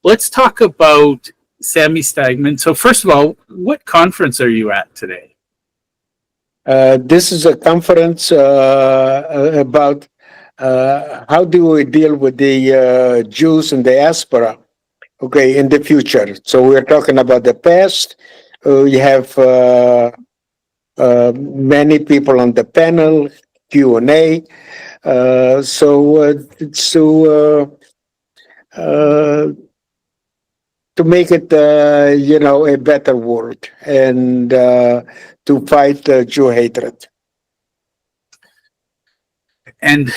let's talk about Sami Steigmann. So, first of all, what conference are you at today? This is a conference about how do we deal with the Jews in diaspora, okay, in the future. So we're talking about the past. We have many people on the panel, Q&A. It's to make it, a better world and to fight Jew hatred. And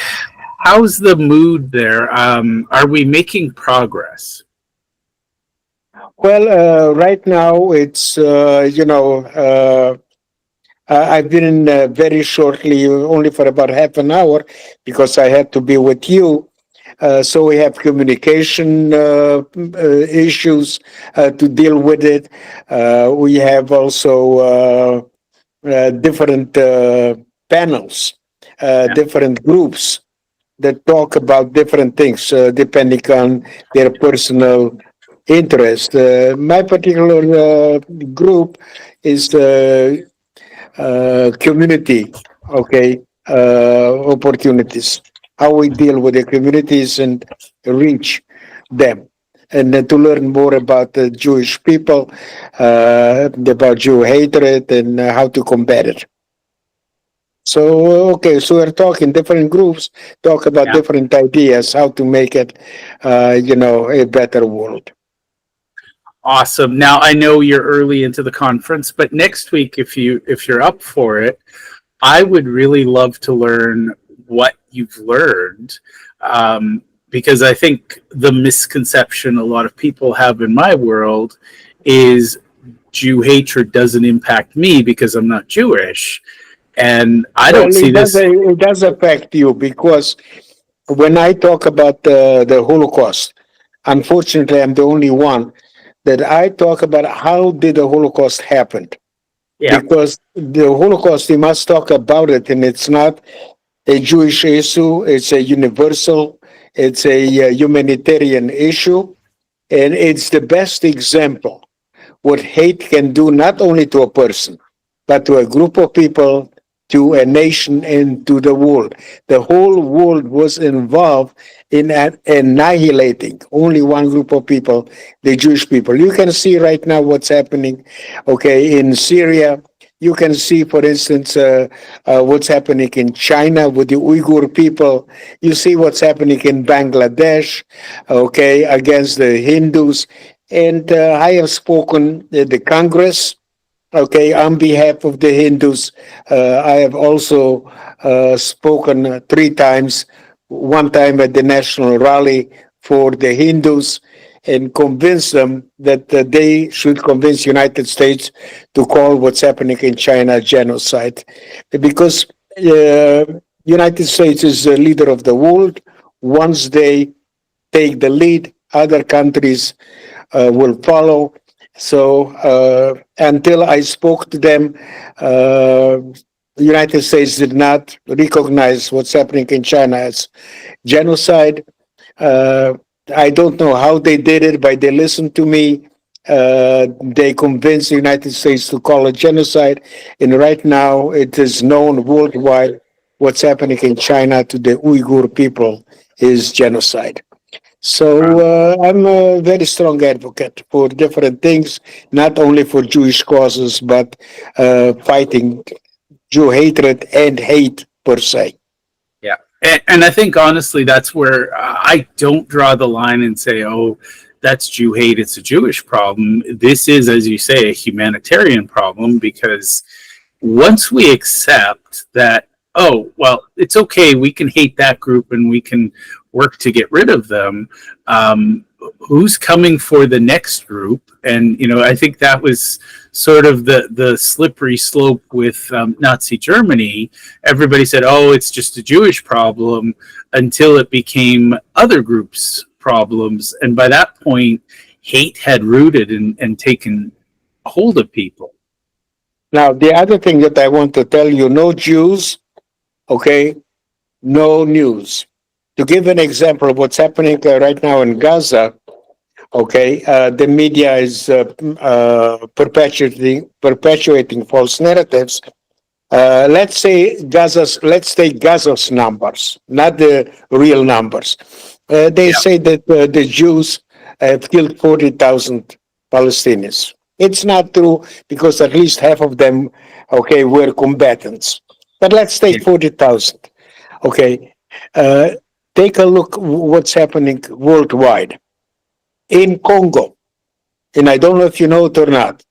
how's the mood there? Are we making progress? Well, right now it's, I've been in very shortly, only for about half an hour, because I had to be with you. So we have communication issues to deal with it. We have also different panels, different groups that talk about different things depending on their personal interest. My particular group is community, okay, opportunities. How we deal with the communities and reach them. And then to learn more about the Jewish people, about Jew hatred, and how to combat it. So, okay, so we're talking different groups, talk about Yeah. different ideas, how to make it, a better world. Awesome. Now I know you're early into the conference, but next week, if you're up for it, I would really love to learn what you've learned, because I think the misconception a lot of people have in my world is Jew hatred doesn't impact me because I'm not Jewish, and I Well, don't see this. it does affect you because when I talk about the Holocaust, unfortunately, I'm the only one that I talk about how did the Holocaust happen. Yeah, Because the Holocaust, you must talk about it, and it's not a Jewish issue. It's a universal, it's a humanitarian issue, and it's the best example what hate can do not only to a person, but to a group of people, to a nation, and to the world. The whole world was involved in annihilating only one group of people, the Jewish people. You can see right now what's happening, okay, in Syria. You can see, for instance, what's happening in China with the Uyghur people. You see what's happening in Bangladesh, okay, against the Hindus. And I have spoken at the Congress, okay, on behalf of the Hindus. I have also spoken three times, one time at the national rally for the Hindus, and convince them that they should convince United States to call what's happening in China genocide. Because United States is the leader of the world. Once they take the lead, other countries will follow. So until I spoke to them, the United States did not recognize what's happening in China as genocide. Uh, I don't know how they did it, but they listened to me. They convinced the United States to call it genocide. And right now, it is known worldwide what's happening in China to the Uyghur people is genocide. So I'm a very strong advocate for different things, not only for Jewish causes, but fighting Jew hatred and hate per se. yeah, and I think honestly that's where I don't draw the line and say, oh, that's Jew hate. It's a Jewish problem. This is, as you say, a humanitarian problem because once we accept that, oh, well, it's okay, we can hate that group and we can work to get rid of them, who's coming for the next group? And, I think that was sort of the slippery slope with Nazi Germany. Everybody said, oh, it's just a Jewish problem until it became other groups' problems. And by that point, hate had rooted and taken hold of people. Now, the other thing that I want to tell you, no Jews, okay, no news. To give an example of what's happening right now in Gaza, Okay, the media is perpetuating false narratives. Let's take Gaza's numbers, not the real numbers. They Yeah. say that the Jews have killed 40,000 Palestinians. It's not true because at least half of them, okay, were combatants. But let's Yeah. take 40,000. Okay, uh, take a look what's happening worldwide in Congo, and I don't know if you know it or not.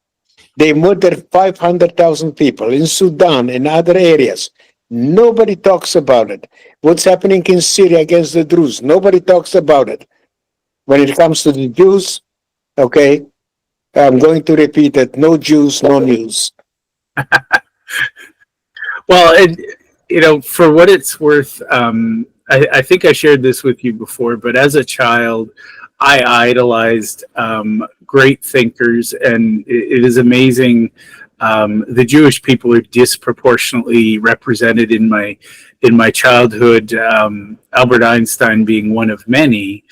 They murdered 500,000 people in Sudan and other areas. Nobody talks about it. What's happening in Syria against the Druze? Nobody talks about it. When it comes to the Jews, okay, I'm going to repeat it: no Jews, no news. Well, and for what it's worth, I think I shared this with you before, but as a child, I idolized great thinkers, and it is amazing. The Jewish people are disproportionately represented in my childhood. Albert Einstein being one of many,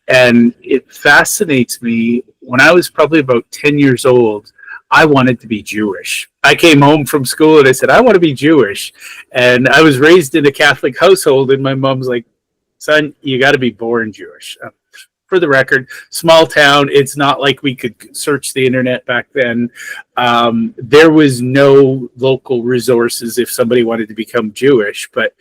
and it fascinates me. When I was probably about 10 years old, I wanted to be Jewish. I came home from school and I said, I want to be Jewish. And I was raised in a Catholic household, and my mom's like, son, you got to be born Jewish. For the record, small town. It's not like we could search the internet back then. There was no local resources if somebody wanted to become Jewish. But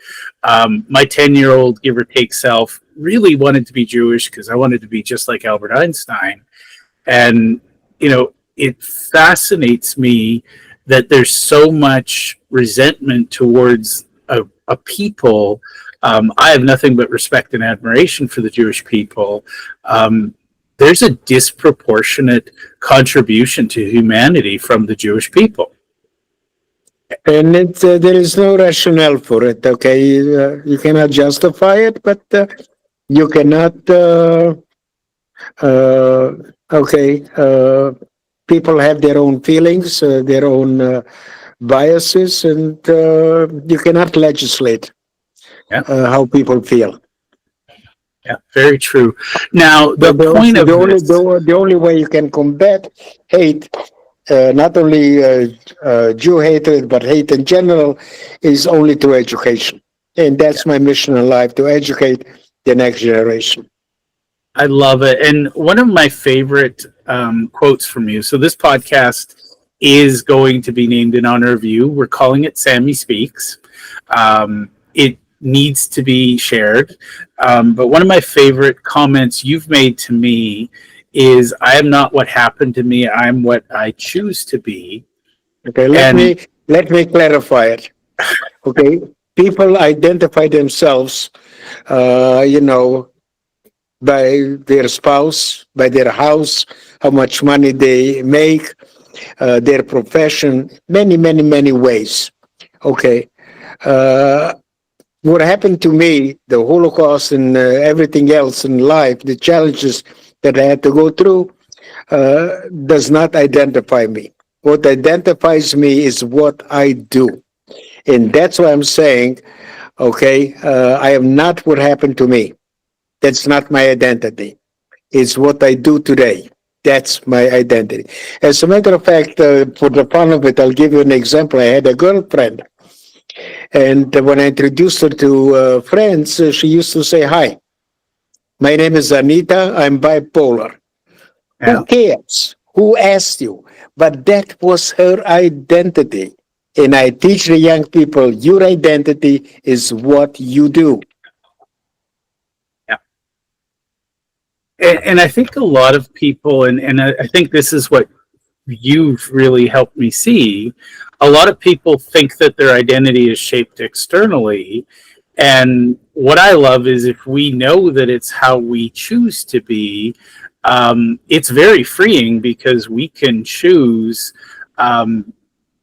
my 10-year-old, give or take self, really wanted to be Jewish because I wanted to be just like Albert Einstein. And, it fascinates me that there's so much resentment towards a people. I have nothing but respect and admiration for the Jewish people. There's a disproportionate contribution to humanity from the Jewish people. And there is no rationale for it, okay? You cannot justify it, but you cannot, uh, okay, people have their own feelings, their own biases, and you cannot legislate Yeah, how people feel. yeah, very true. Now, The, the point the of only this, the, the only way you can combat hate, not only Jew hatred but hate in general, is only through education, and that's my mission in life: to educate the next generation. I love it. And one of my favorite quotes from you. So this podcast is going to be named in honor of you. We're calling it Sami Speaks. It needs to be shared. But one of my favorite comments you've made to me is, I am not what happened to me. I'm what I choose to be. Okay, And let me clarify it. Okay, people identify themselves, you know, by their spouse, by their house, how much money they make, their profession, many ways. Okay. Uh, what happened to me, the Holocaust and everything else in life, the challenges that I had to go through, does not identify me. What identifies me is what I do. And that's why I'm saying, okay, I am not what happened to me. That's not my identity. It's what I do today. That's my identity. As a matter of fact, for the fun of it, I'll give you an example. I had a girlfriend, and when I introduced her to friends, she used to say, "Hi, my name is Anita. I'm bipolar." yeah, Who cares? Who asked you? But that was her identity. And I teach the young people, your identity is what you do. yeah. And I think a lot of people, and I think this is what you've really helped me see. A lot of people think that their identity is shaped externally. And what I love is, if we know that it's how we choose to be, it's very freeing because we can choose.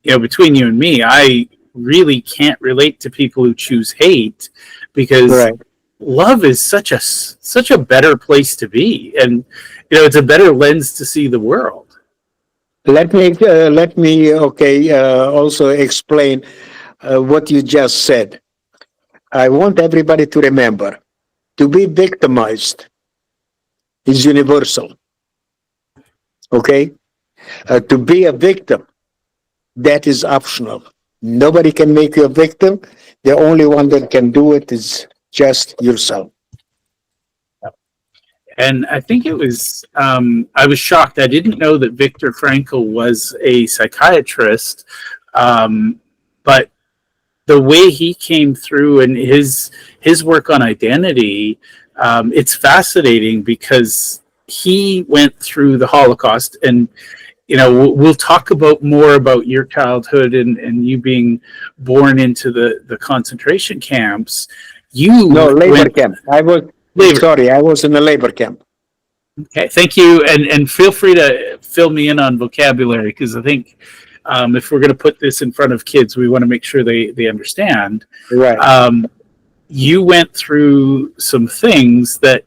Between you and me, I really can't relate to people who choose hate, because Right. love is such a better place to be, and it's a better lens to see the world. Let me also explain what you just said. I want everybody to remember to be victimized is universal. Okay? To be a victim, that is optional. Nobody can make you a victim. The only one that can do it is just yourself. And I think it was, I was shocked. I didn't know that Viktor Frankl was a psychiatrist, but the way he came through and his work on identity, it's fascinating because he went through the Holocaust, and we'll talk about more about your childhood and you being born into the concentration camps. No, You labor went camp. I was labor. sorry, I was in a labor camp. Okay, thank you, and feel free to fill me in on vocabulary, because I think if we're going to put this in front of kids, we want to make sure they understand. Right. Um, you went through some things that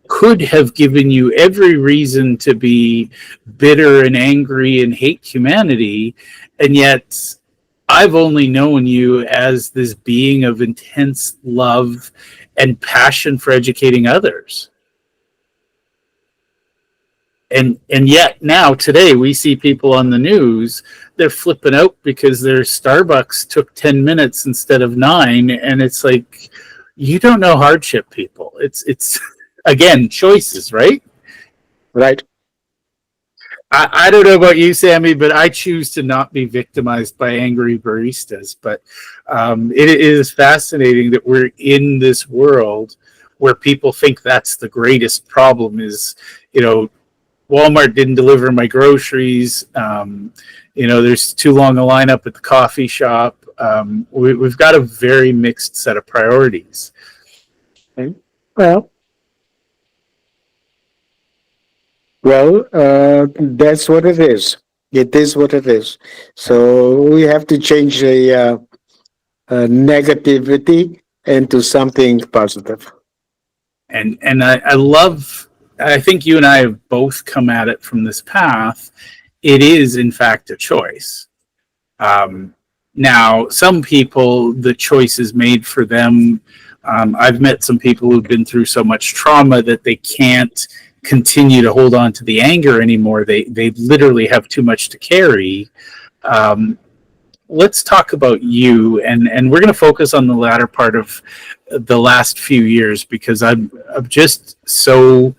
could have given you every reason to be bitter and angry and hate humanity, and yet I've only known you as this being of intense love and passion for educating others. And yet now today we see people on the news, they're flipping out because their Starbucks took 10 minutes instead of 9, and it's like, you don't know hardship, people. It's again, choices, right? Right. I don't know about you, Sami, but I choose to not be victimized by angry baristas. But it is fascinating that we're in this world where people think that's the greatest problem is, Walmart didn't deliver my groceries. There's too long a lineup at the coffee shop. We've got a very mixed set of priorities. Okay. Well, that's what it is. It is what it is. So we have to change the negativity into something positive. And I love, I think you and I have both come at it from this path. It is, in fact, a choice. Now, some people, the choice is made for them. I've met some people who've been through so much trauma that they can't continue to hold on to the anger anymore. They literally have too much to carry. Let's talk about you, and we're going to focus on the latter part of the last few years, because I'm just so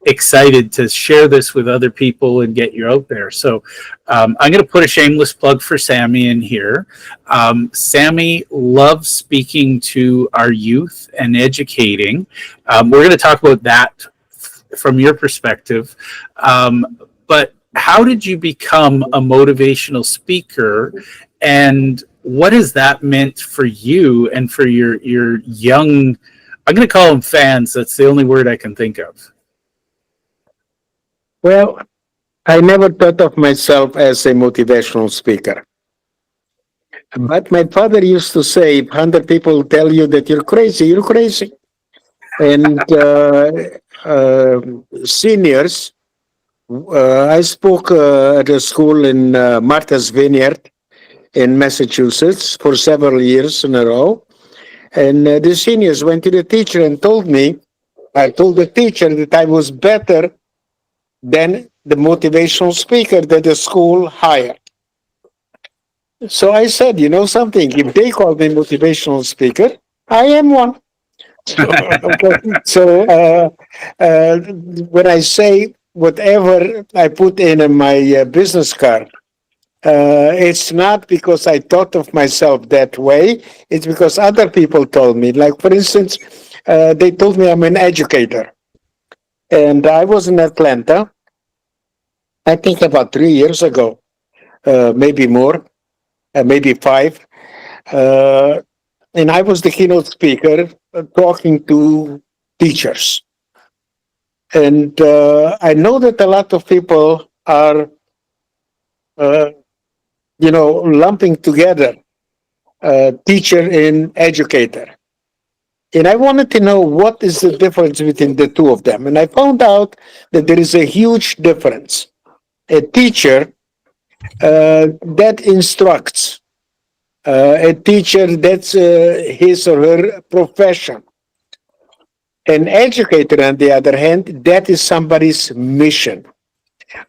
excited to share this with other people and get you out there. So I'm going to put a shameless plug for Sami in here. Sami loves speaking to our youth and educating. We're going to talk about that from your perspective. But how did you become a motivational speaker, and what has that meant for you and for your young, I'm going to call them fans, that's the only word I can think of. Well, I never thought of myself as a motivational speaker. But my father used to say, if 100 people tell you that you're crazy, you're crazy. And seniors, I spoke at a school in Martha's Vineyard in Massachusetts for several years in a row. And the seniors went to the teacher and told the teacher that I was better than the motivational speaker that the school hired. So I said, you know something, if they call me motivational speaker, I am one. So when I say whatever I put in my business card, it's not because I thought of myself that way. It's because other people told me. Like, for instance, they told me I'm an educator. And I was in Atlanta, I think about 3 years ago, maybe more, maybe 5. And I was the keynote speaker talking to teachers. And I know that a lot of people are, lumping together teacher and educator. And I wanted to know what is the difference between the two of them. And I found out that there is a huge difference. A teacher that instructs, a teacher that's his or her profession. An educator, on the other hand, that is somebody's mission.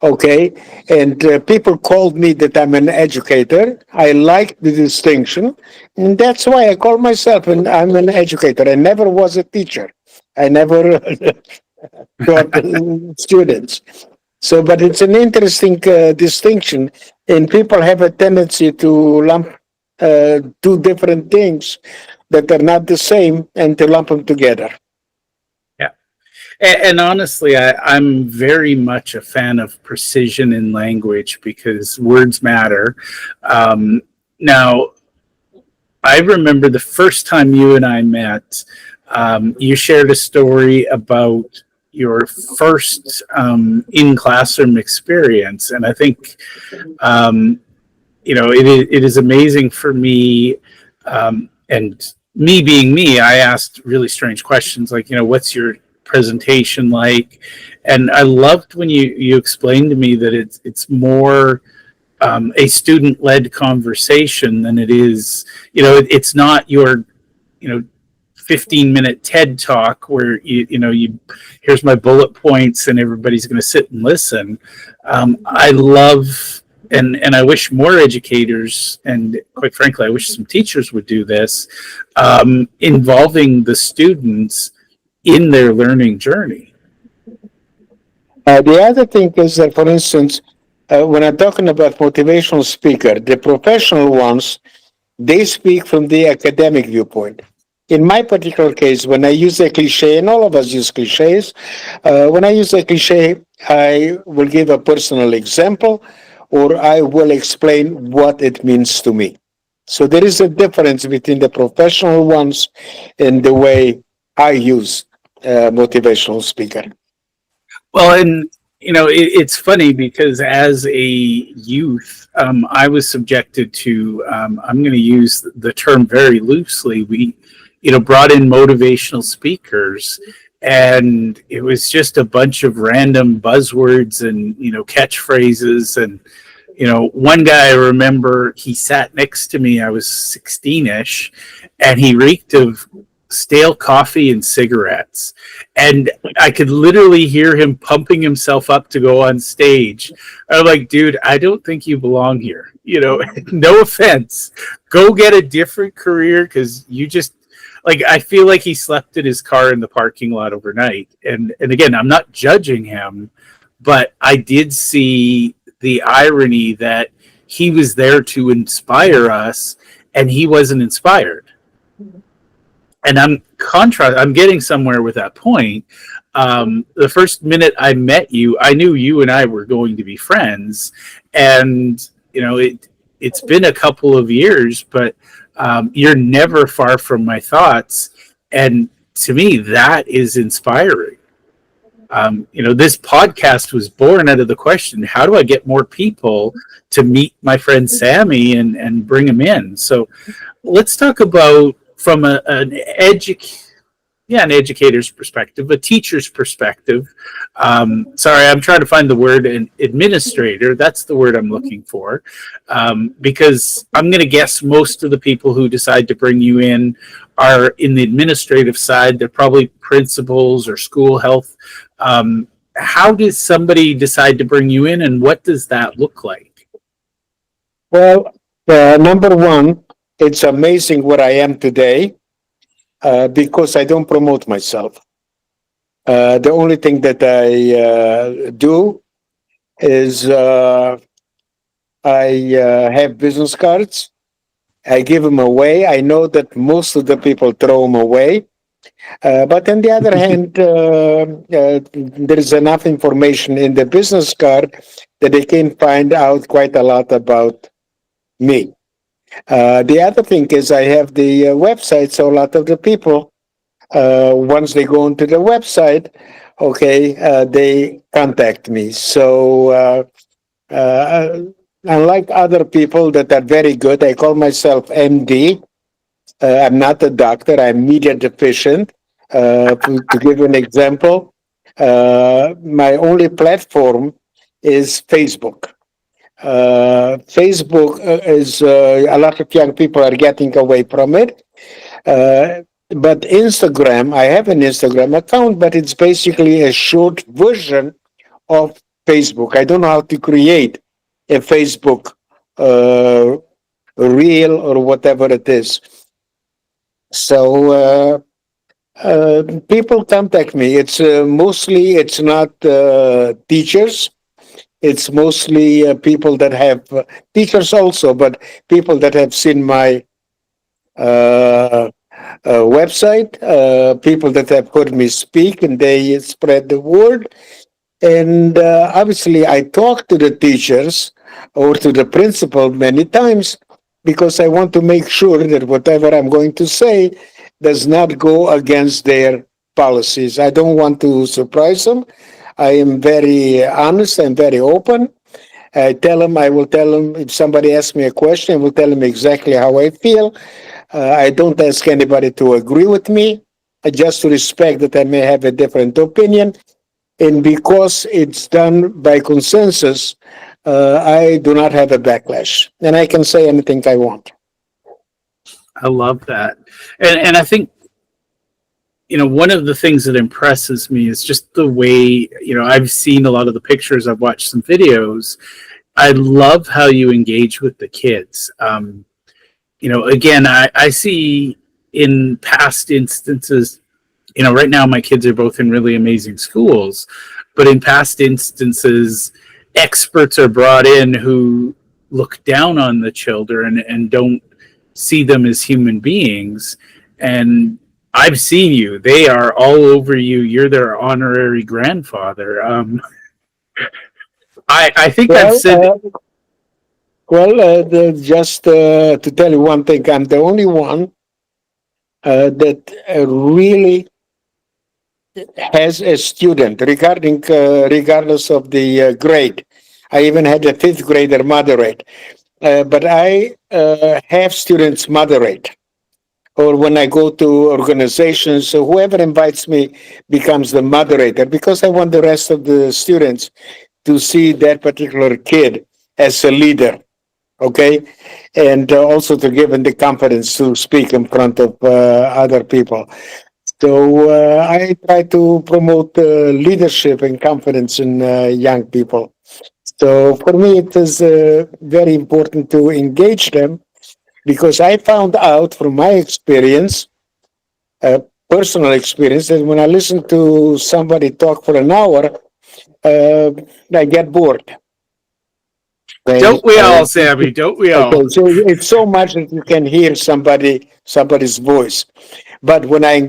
Okay, and people called me that I'm an educator. I like the distinction, and that's why I call myself I'm an educator. I never was a teacher. I never taught students. So, but it's an interesting distinction, and people have a tendency to lump two different things that are not the same and to lump them together. Yeah. And honestly, I'm very much a fan of precision in language because words matter. Now, I remember the first time you and I met, you shared a story about your first in classroom experience. And I think, it is amazing for me. And me being me, I asked really strange questions like, what's your presentation like? And I loved when you explained to me that it's more a student-led conversation than it is, it's not your, you know, 15-minute TED talk where you here's my bullet points and everybody's going to sit and listen. I love and I wish more educators and quite frankly I wish some teachers would do this, involving the students in their learning journey. The other thing is that, for instance, when I'm talking about motivational speaker, the professional ones, they speak from the academic viewpoint. In my particular case, when I use a cliche, and all of us use cliches, when I use a cliche, I will give a personal example or I will explain what it means to me. So there is a difference between the professional ones and the way I use motivational speaker. Well, and it's funny because as a youth, I was subjected to. I'm going to use the term very loosely. We, brought in motivational speakers, and it was just a bunch of random buzzwords and catchphrases. And one guy I remember, he sat next to me. I was 16ish, and he reeked of stale coffee and cigarettes, and I could literally hear him pumping himself up to go on stage. I'm like, dude, I don't think you belong here. No offense, go get a different career because you just like, I feel like he slept in his car in the parking lot overnight. And again, I'm not judging him, but I did see the irony that he was there to inspire us and he wasn't inspired. And I'm getting somewhere with that point. The first minute I met you, I knew you and I were going to be friends, and it's been a couple of years, but you're never far from my thoughts, and to me that is inspiring. This podcast was born out of the question: how do I get more people to meet my friend Sami and bring him in? So let's talk about from an educator's perspective, a teacher's perspective. Sorry, I'm trying to find the word, an administrator. That's the word I'm looking for, because I'm going to guess most of the people who decide to bring you in are in the administrative side. They're probably principals or school health. How does somebody decide to bring you in, and what does that look like? Well, number one, it's amazing where I am today because I don't promote myself. The only thing that I do is I have business cards. I give them away. I know that most of the people throw them away. But on the other hand, there is enough information in the business card that they can find out quite a lot about me. The other thing is I have the website, so a lot of the people, once they go into the website, okay, they contact me. So unlike other people that are very good, I call myself MD. I'm not a doctor. I'm media deficient. To give you an example, my only platform is Facebook. Facebook is a lot of young people are getting away from it. But Instagram, I have an Instagram account, but it's basically a short version of Facebook. I don't know how to create a Facebook uh, reel or whatever it is. So people contact me. It's mostly it's not teachers. It's mostly people that have teachers also, but people that have seen my uh, website, people that have heard me speak, and they spread the word. And obviously, I talk to the teachers or to the principal many times because I want to make sure that whatever I'm going to say does not go against their policies. I don't want to surprise them. I am very honest and very open. I will tell them if somebody asks me a question, I will tell them exactly how I feel. I don't ask anybody to agree with me. I just respect that I may have a different opinion. And because it's done by consensus, I do not have a backlash. And I can say anything I want. I love that. And I think, one of the things that impresses me is just the way, I've seen a lot of the pictures, I've watched some videos. I love how you engage with the kids. Again, I see in past instances, right now my kids are both in really amazing schools, but in past instances, experts are brought in who look down on the children and don't see them as human beings. And I've seen you; they are all over you. You're their honorary grandfather. I think I've Well, said, just to tell you one thing, I'm the only one that really has a student regardless of the grade. I even had a fifth grader moderate, but I have students moderate. Or when I go to organizations, so whoever invites me becomes the moderator because I want the rest of the students to see that particular kid as a leader. Okay, and also to give them the confidence to speak in front of other people. So I try to promote leadership and confidence in young people. So for me, it is very important to engage them because I found out from my experience, uh, personal experience, that when I listen to somebody talk for an hour, uh, I get bored. Okay. don't we all, Sammy? Don't we Okay. all? So it's so much that you can hear somebody's voice. But when I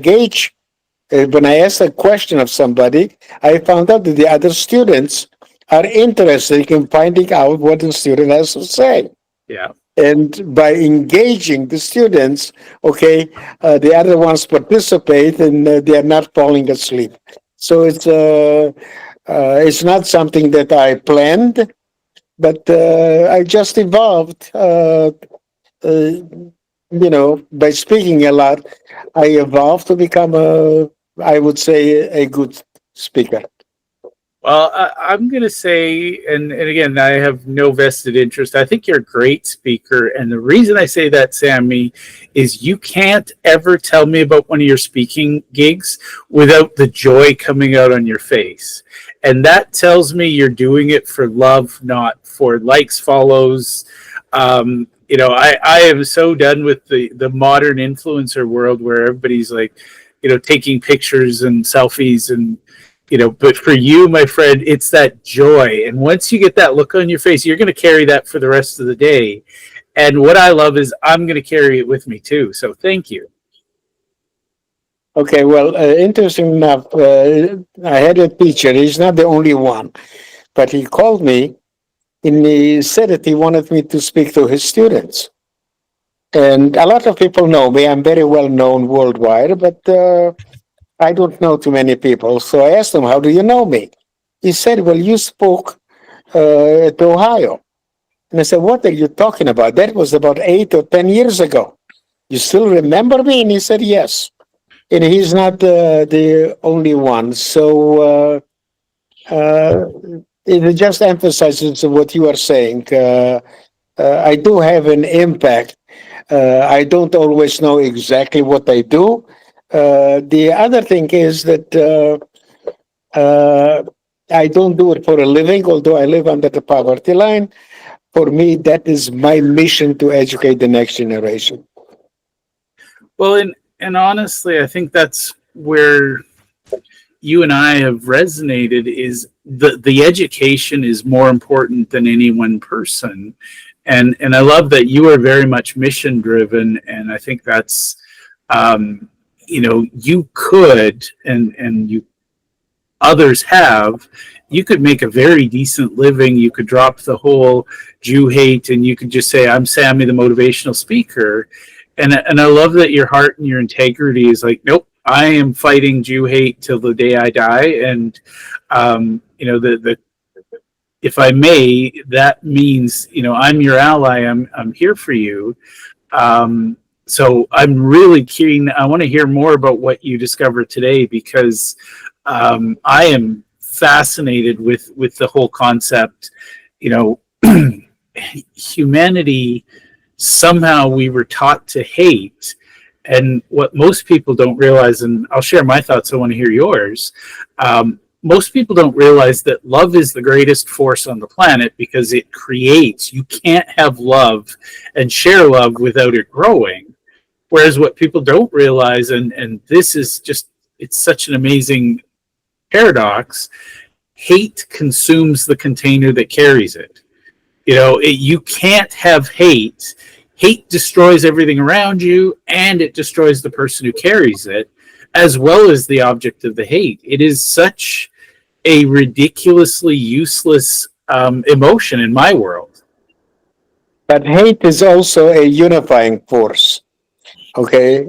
ask a question of somebody, I found out that the other students are interested in finding out what the student has to say. Yeah. And by engaging the students, okay, the other ones participate and they are not falling asleep. So it's not something that I planned, but I just evolved. By speaking a lot, I evolved to become I would say, a good speaker. Well, I'm going to say, and again, I have no vested interest. I think you're a great speaker. And the reason I say that, Sammy, is you can't ever tell me about one of your speaking gigs without the joy coming out on your face. And that tells me you're doing it for love, not for likes, follows. I am so done with the modern influencer world where everybody's like, taking pictures and selfies and, but for you, my friend, it's that joy. And once you get that look on your face, you're going to carry that for the rest of the day. And what I love is I'm going to carry it with me too. So thank you. Okay, well, interesting enough, I had a teacher. He's not the only one, but he called me and he said that he wanted me to speak to his students. And a lot of people know me. I'm very well known worldwide, but I don't know too many people. So I asked him, "How do you know me?" He said, "Well, you spoke at Ohio." And I said, "What are you talking about? That was about 8 or 10 years ago. You still remember me?" And he said, "Yes." And he's not the only one. So uh, it just emphasizes what you are saying. I do have an impact. I don't always know exactly what I do. The other thing is that I don't do it for a living, although I live under the poverty line. For me, that is my mission to educate the next generation. Well, and honestly, I think that's where you and I have resonated is the education is more important than any one person. And I love that you are very much mission driven. And I think that's, you could, and you others have, you could make a very decent living. You could drop the whole Jew hate and you could just say, I'm Sami, the motivational speaker. And I love that your heart and your integrity is like, nope, I am fighting Jew hate till the day I die. And, the if I may, that means, I'm your ally. I'm here for you. So I'm really keen. I want to hear more about what you discovered today because I am fascinated with the whole concept. Humanity, somehow we were taught to hate. And what most people don't realize, and I'll share my thoughts, I want to hear yours. Most people don't realize that love is the greatest force on the planet because it creates. You can't have love and share love without it growing. Whereas what people don't realize, and this is just, it's such an amazing paradox, hate consumes the container that carries it. You can't have hate. Hate destroys everything around you, and it destroys the person who carries it, as well as the object of the hate. It is such a ridiculously useless emotion in my world. But hate is also a unifying force. Okay,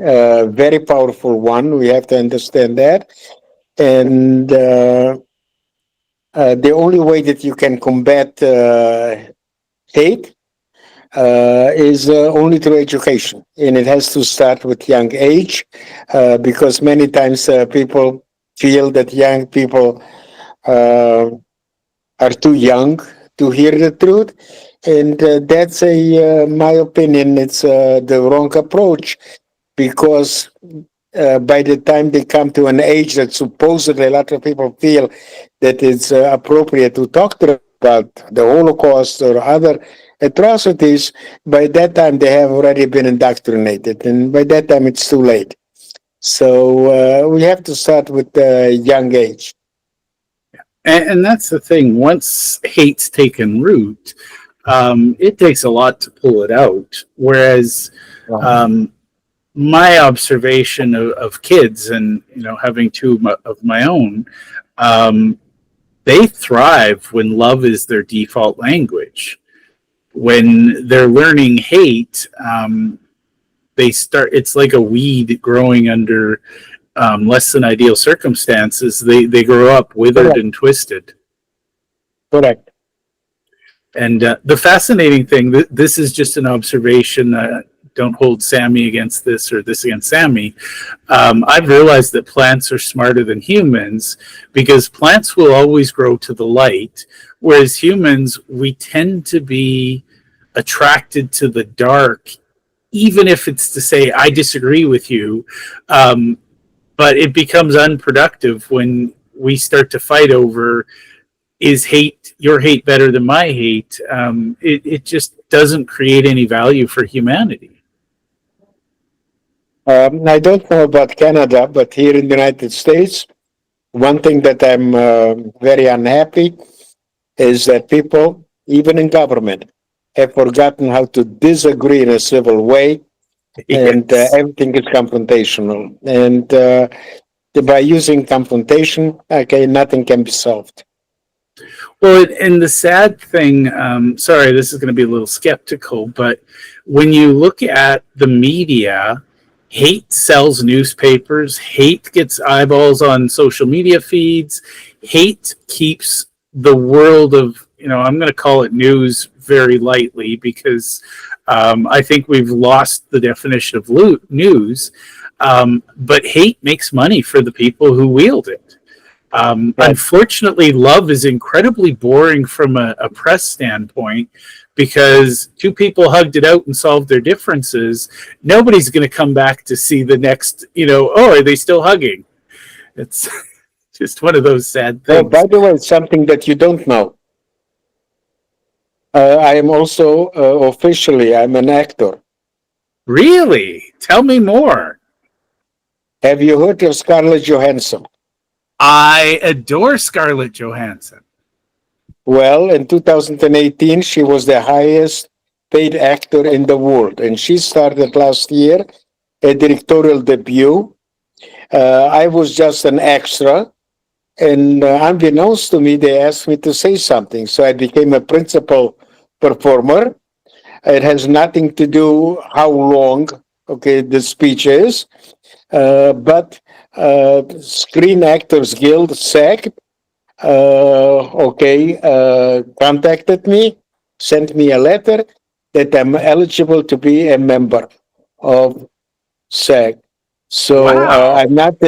very powerful one. We have to understand that. And the only way that you can combat hate is only through education. And it has to start with young age because many times people feel that young people are too young to hear the truth. And that's my opinion, it's the wrong approach because by the time they come to an age that supposedly a lot of people feel that it's appropriate to talk to them about the Holocaust or other atrocities, by that time they have already been indoctrinated. And by that time it's too late. So we have to start with a young age. And that's the thing. Once hate's taken root, it takes a lot to pull it out. Whereas my observation of kids and, having two of my own, they thrive when love is their default language. When they're learning hate, it's like a weed growing under less than ideal circumstances. They grow up withered and twisted. Correct. And the fascinating thing, this is just an observation. Don't hold Sami against this or this against Sami. I've realized that plants are smarter than humans because plants will always grow to the light, whereas humans, we tend to be attracted to the dark, even if it's to say, I disagree with you. But it becomes unproductive when we start to fight over, is your hate better than my hate? It just doesn't create any value for humanity. I don't know about Canada, but here in the United States, one thing that I'm very unhappy is that people, even in government, have forgotten how to disagree in a civil way, and everything is confrontational. And by using confrontation, okay, nothing can be solved. Well, and the sad thing, sorry, this is going to be a little skeptical, but when you look at the media, hate sells newspapers, hate gets eyeballs on social media feeds, hate keeps the world of, I'm going to call it news very lightly because I think we've lost the definition of news, but hate makes money for the people who wield it. Unfortunately, love is incredibly boring from a press standpoint because two people hugged it out and solved their differences. Nobody's going to come back to see the next, are they still hugging? It's Just one of those sad Oh, by things. the way, something that you don't know. I am also officially, I'm an actor. Really? Tell me more. Have you heard of Scarlett Johansson? I adore Scarlett Johansson. Well, in 2018, she was the highest paid actor in the world, and she started last year a directorial debut. I was just an extra, and unbeknownst to me, they asked me to say something. So I became a principal performer. It has nothing to do how long, okay, the speech is, but Screen Actors Guild, SAG, contacted me, sent me a letter that I'm eligible to be a member of SAG. So Wow. I'm not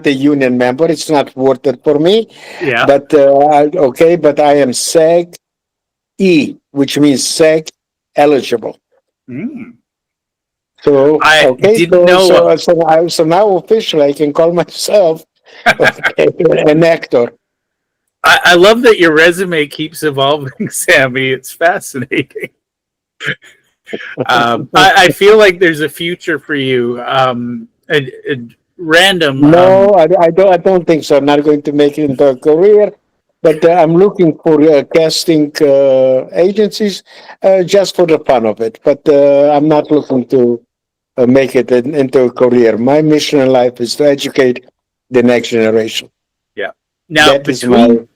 a union member. It's not worth it for me. Yeah. But but I am SAG E, which means SAG eligible. Mm. So I okay, didn't know. so now officially I can call myself okay, an actor. I love that your resume keeps evolving, Sammy. It's fascinating. I feel like there's a future for you. A random. No, I don't think so. I'm not going to make it into a career, but I'm looking for casting agencies just for the fun of it. But I'm not looking to make it into a career. My mission in life is to educate the next generation. Yeah. Now That is my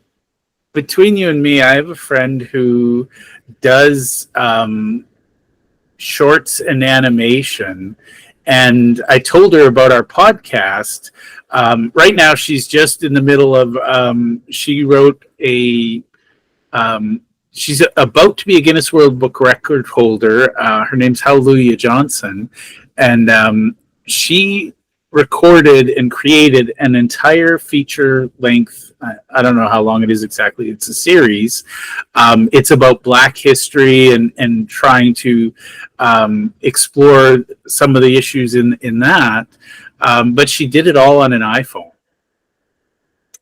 between you and me, I have a friend who does shorts and animation. And I told her about our podcast. Right now, she's just in the middle of, she wrote she's about to be a Guinness World Book record holder. Her name's Hallelujah Johnson. And she recorded and created an entire feature length. I don't know how long it is exactly. It's a series. It's about Black history and trying to explore some of the issues in that. But she did it all on an iPhone.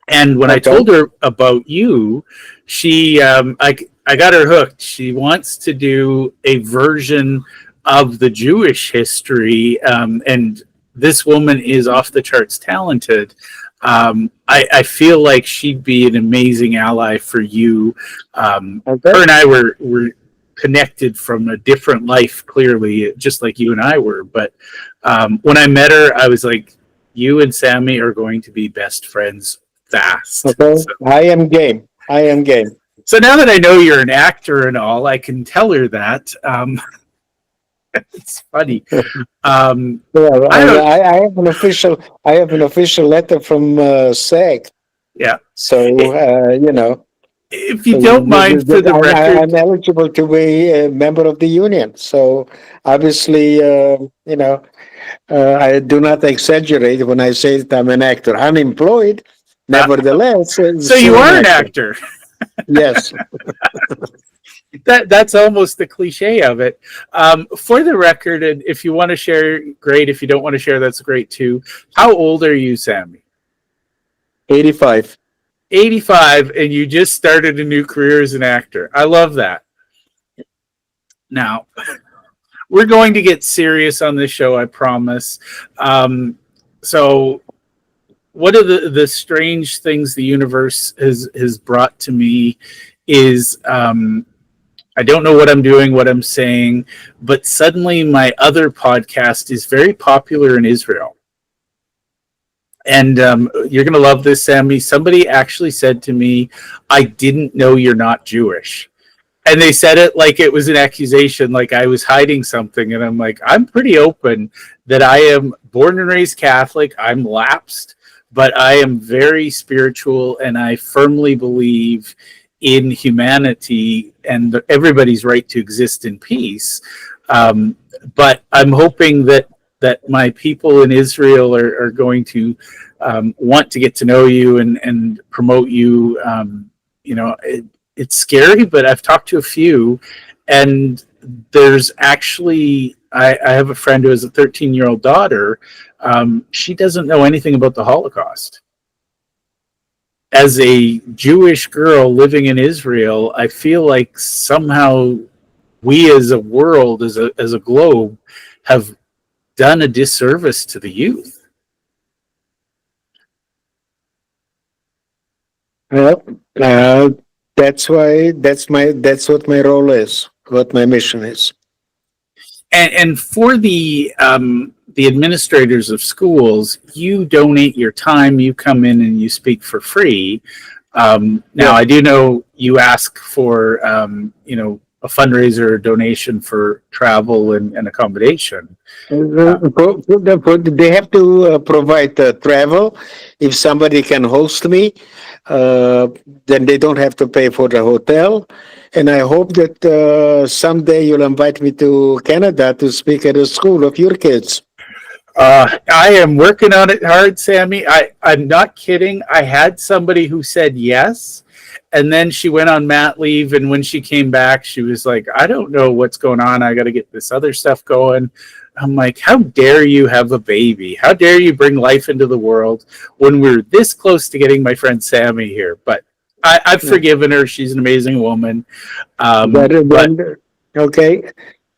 And when I okay. told her about you, I got her hooked. She wants to do a version of the Jewish history, and this woman is off the charts talented. I feel like she'd be an amazing ally for you. Okay. Her and I were connected from a different life, clearly, just like you and I were. But when I met her, I was like, you and Sammy are going to be best friends fast. Okay. I am game. I am game. So now that I know you're an actor and all, I can tell her that. It's funny. Well, I don't. I have an official letter from SAG. Yeah. So If you don't mind, for the I'm record, eligible to be a member of the union. So obviously, I do not exaggerate when I say that I'm an actor. Unemployed, nevertheless. so you are an actor. Yes. That's almost the cliche of it. For the record, and if you want to share, great. If you don't want to share, that's great too. How old are you, Sammy? 85. 85, and you just started a new career as an actor. I love that. Now, we're going to get serious on this show, I promise. So, one of the strange things the universe has brought to me is I don't know what I'm doing, what I'm saying, but suddenly my other podcast is very popular in Israel. And you're going to love this, Sammy. Somebody actually said to me, I didn't know you're not Jewish. And they said it like it was an accusation, like I was hiding something. And I'm like, I'm pretty open that I am born and raised Catholic. I'm lapsed, but I am very spiritual, and I firmly believe in humanity and everybody's right to exist in peace. But I'm hoping that my people in Israel are going to want to get to know you and promote you. It's scary, but I've talked to a few, and there's actually, I have a friend who has a 13-year-old daughter. She doesn't know anything about the Holocaust. as a Jewish girl living in Israel, I feel like somehow we as a world, as a globe, have done a disservice to the youth. Well, that's what my role is, what my mission is. And for the administrators of schools, you donate your time, you come in and you speak for free. Now, I do know you ask for a fundraiser or donation for travel and accommodation. They have to provide travel. If somebody can host me, then they don't have to pay for the hotel. And I hope that someday you'll invite me to Canada to speak at a school of your kids. I am working on it hard, Sammy. I'm not kidding. I had somebody who said yes, and then she went on mat leave. And when she came back, she was like, I don't know what's going on. I got to get this other stuff going. I'm like, how dare you have a baby? How dare you bring life into the world when we're this close to getting my friend Sammy here? But I've forgiven her. She's an amazing woman. Okay,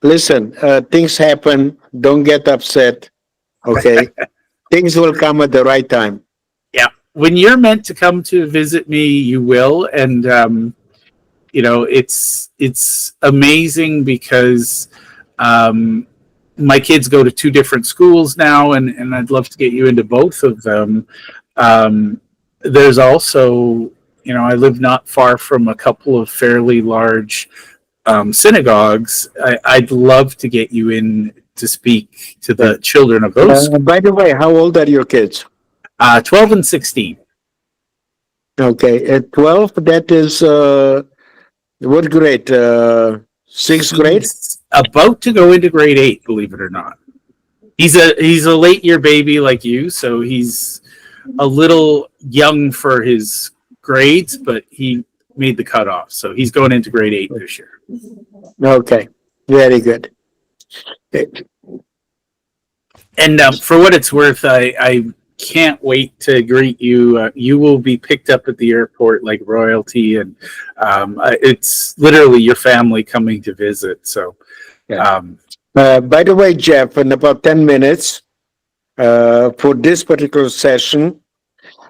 listen, things happen. Don't get upset. Okay, things will come at the right time. Yeah, when you're meant to come to visit me, you will. And it's amazing because my kids go to two different schools now, and I'd love to get you into both of them. There's also, I live not far from a couple of fairly large synagogues. I'd love to get you in to speak to the children of those. By the way, how old are your kids? 12 and 16. Okay, at 12, that is what grade? Sixth grade? He's about to go into grade 8, believe it or not. He's a late year baby like you, so he's a little young for his grades, but he made the cutoff, so he's going into grade 8 this year. Okay, very good. And for what it's worth, I can't wait to greet you. You will be picked up at the airport like royalty, and it's literally your family coming to visit. So, by the way, Jeff, in about 10 minutes for this particular session,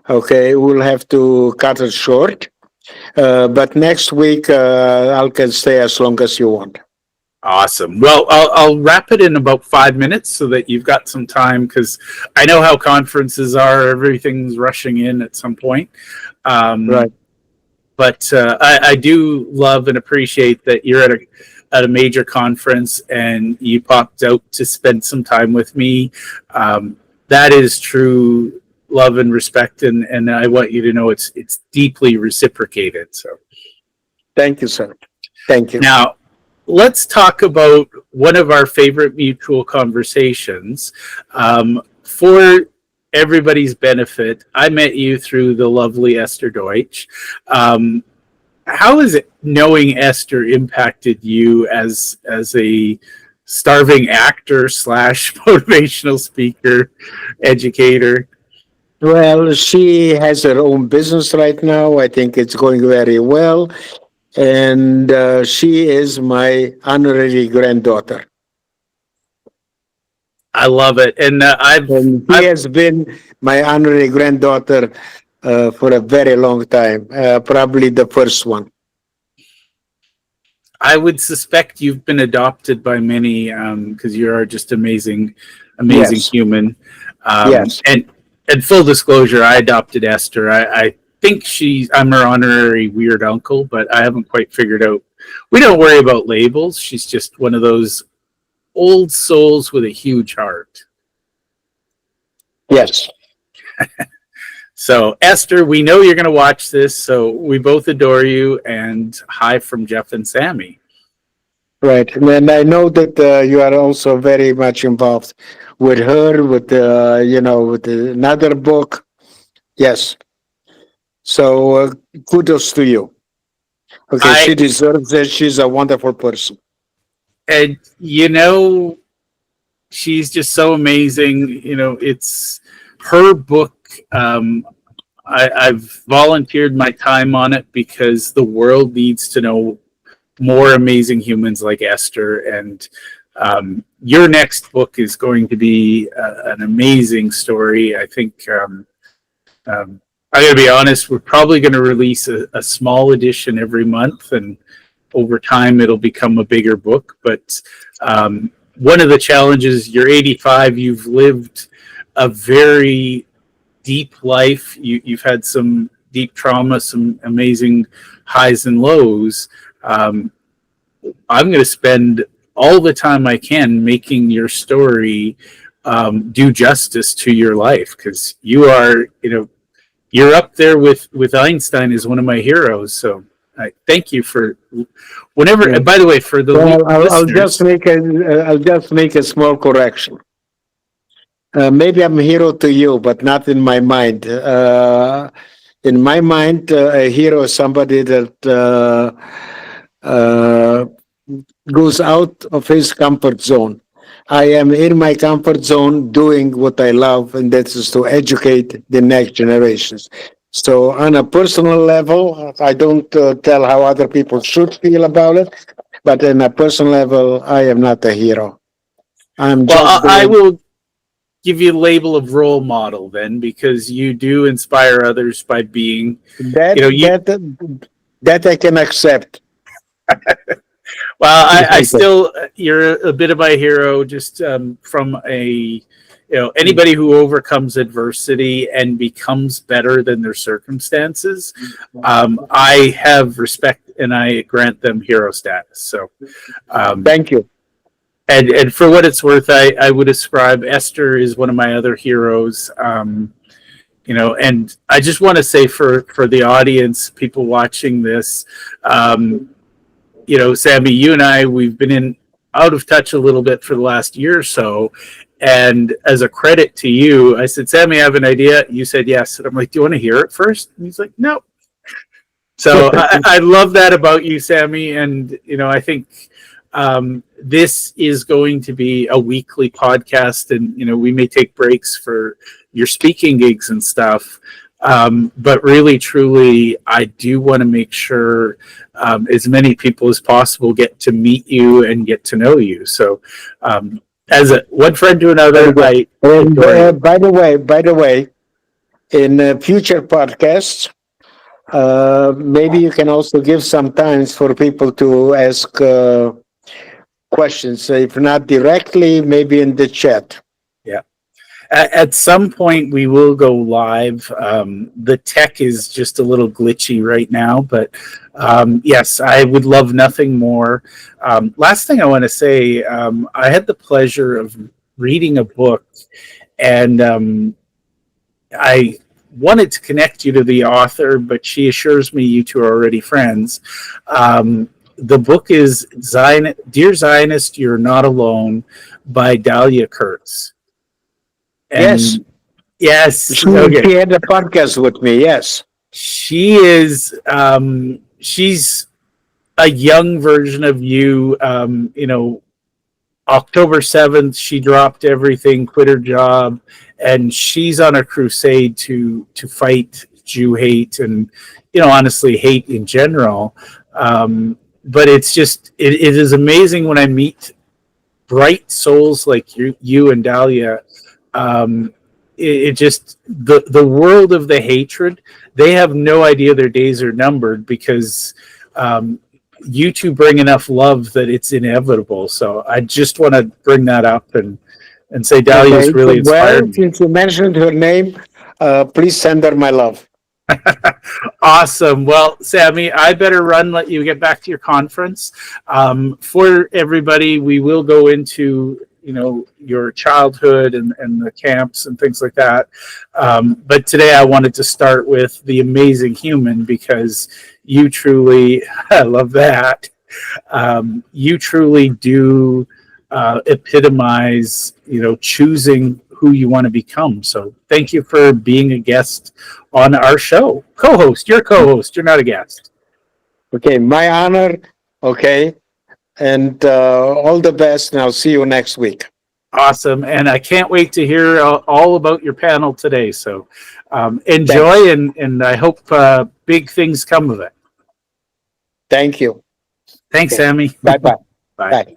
okay, we'll have to cut it short. But next week, I can stay as long as you want. Awesome. Well, I'll wrap it in about 5 minutes so that you've got some time, because I know how conferences are. Everything's rushing in at some point. Right. But I do love and appreciate that you're at a major conference and you popped out to spend some time with me. That is true love and respect, and I want you to know it's deeply reciprocated. So, thank you, sir. Thank you. Now, let's talk about one of our favorite mutual conversations. For everybody's benefit, I met you through the lovely Esther Deutsch. How has knowing Esther impacted you as a starving actor / motivational speaker, educator? Well, she has her own business right now. I think it's going very well. And she is my honorary granddaughter. I love it. And she has been my honorary granddaughter for a very long time, probably the first one. I would suspect you've been adopted by many because you are just amazing yes. human. Yes. And full disclosure, I adopted Esther. I think I'm her honorary weird uncle, but I haven't quite figured out. We don't worry about labels. She's just one of those old souls with a huge heart. Yes. So, Esther, we know you're going to watch this, so we both adore you, and hi from Jeff and Sammy. Right. And I know that you are also very much involved with her, with another book. Yes. So kudos to you. Okay, she deserves it. She's a wonderful person. And, she's just so amazing. It's her book. I've volunteered my time on it because the world needs to know more amazing humans like Esther. And your next book is going to be an amazing story. I think I got to be honest, we're probably going to release a small edition every month, and over time it'll become a bigger book. But one of the challenges, you're 85, you've lived a very deep life. You've had some deep trauma, some amazing highs and lows. I'm going to spend all the time I can making your story do justice to your life, because you are, you're up there with Einstein as one of my heroes. So I thank you for whenever. Yeah. By the way, for the I'll listeners, just make a small correction. Maybe I'm a hero to you, but not in my mind. In my mind, a hero is somebody that goes out of his comfort zone. I am in my comfort zone doing what I love, and that is to educate the next generations. So, on a personal level, I don't tell how other people should feel about it, but on a personal level, I am not a hero. I'm well, just I doing will give you a label of role model then, because you do inspire others by being, that. you. That I can accept. Well, I still, you're a bit of my hero, just from a, anybody who overcomes adversity and becomes better than their circumstances. I have respect and I grant them hero status. So, Thank you. and for what it's worth, I would ascribe Esther is one of my other heroes. And I just want to say for the audience, people watching this, Sami, you and I, we've been out of touch a little bit for the last year or so. And as a credit to you, I said, Sami, I have an idea. You said yes. And I'm like, do you want to hear it first? And he's like, no. So I love that about you, Sami. And, I think this is going to be a weekly podcast. And, we may take breaks for your speaking gigs and stuff. But really, truly, I do want to make sure as many people as possible get to meet you and get to know you. So, as one friend to another, I adore you. By the way, in future podcasts, maybe you can also give some times for people to ask questions. If not directly, maybe in the chat. Yeah. At some point, we will go live. The tech is just a little glitchy right now, but yes, I would love nothing more. Last thing I want to say, I had the pleasure of reading a book, and I wanted to connect you to the author, but she assures me you two are already friends. The book is Dear Zionist, You're Not Alone by Dahlia Kurtz. And yes. She had a podcast with me. Yes. She is, she's a young version of you. October 7th, she dropped everything, quit her job, and she's on a crusade to fight Jew hate and, honestly, hate in general. But it's just, it is amazing when I meet bright souls like you and Dahlia. It just, the world of the hatred, they have no idea their days are numbered, because you two bring enough love that it's inevitable. So I just want to bring that up and say Dahlia's really inspired me. Since you mentioned her name, please send her my love. Awesome. Well, Sami, I better run, let you get back to your conference. For everybody, we will go into your childhood and the camps and things like that. But today I wanted to start with the amazing human, because you truly, I love that. You truly do epitomize, choosing who you want to become. So thank you for being a guest on our show. Co-host, you're a co-host. You're not a guest. Okay. My honor. Okay. And all the best, and I'll see you next week. Awesome. And I can't wait to hear all about your panel today. So Enjoy, and I hope big things come of it. Thank you. Thanks, Okay. Sami. Bye-bye. Bye. Bye.